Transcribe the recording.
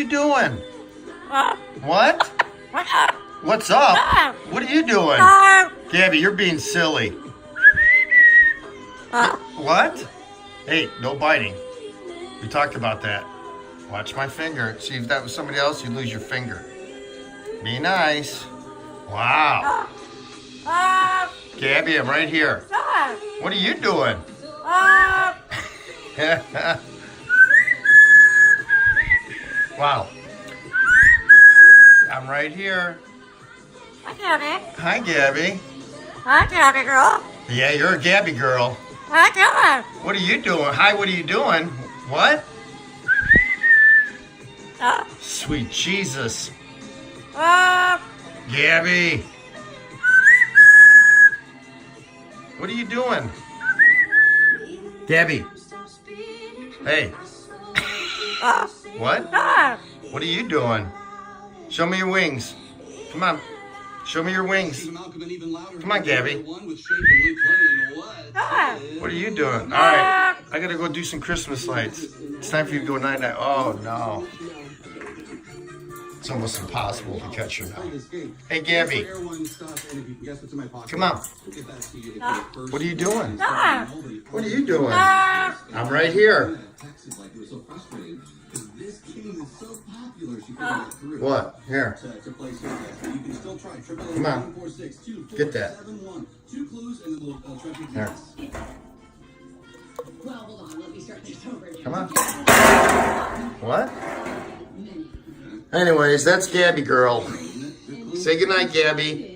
you doing? What? What's up? What are you doing? Gabby, you're being silly. What? Hey, no biting. We talked about that. Watch my finger. See, if that was somebody else, you'd lose your finger. Be nice. Wow. Gabby, I'm right here. What are you doing? Wow. I'm right here. Hi, Gabby. Hi, Gabby. Hi, Gabby girl. Yeah, you're a Gabby girl. Hi, Gabby. What are you doing? Hi, what are you doing? What? Sweet Jesus. Gabby. What are you doing? Gabby. Hey. What? What are you doing? Show me your wings. Come on. Show me your wings. Come on, Gabby. What are you doing? All right. I got to go do some Christmas lights. It's time for you to go night-night. Oh, no. It's almost impossible to catch her now. Hey, Gabby. Come on. What are you doing? What are you doing? I'm right here. What? Here. Come on. Get that. Here. Come on. What? Anyways, that's Gabby girl. Say goodnight, Gabby.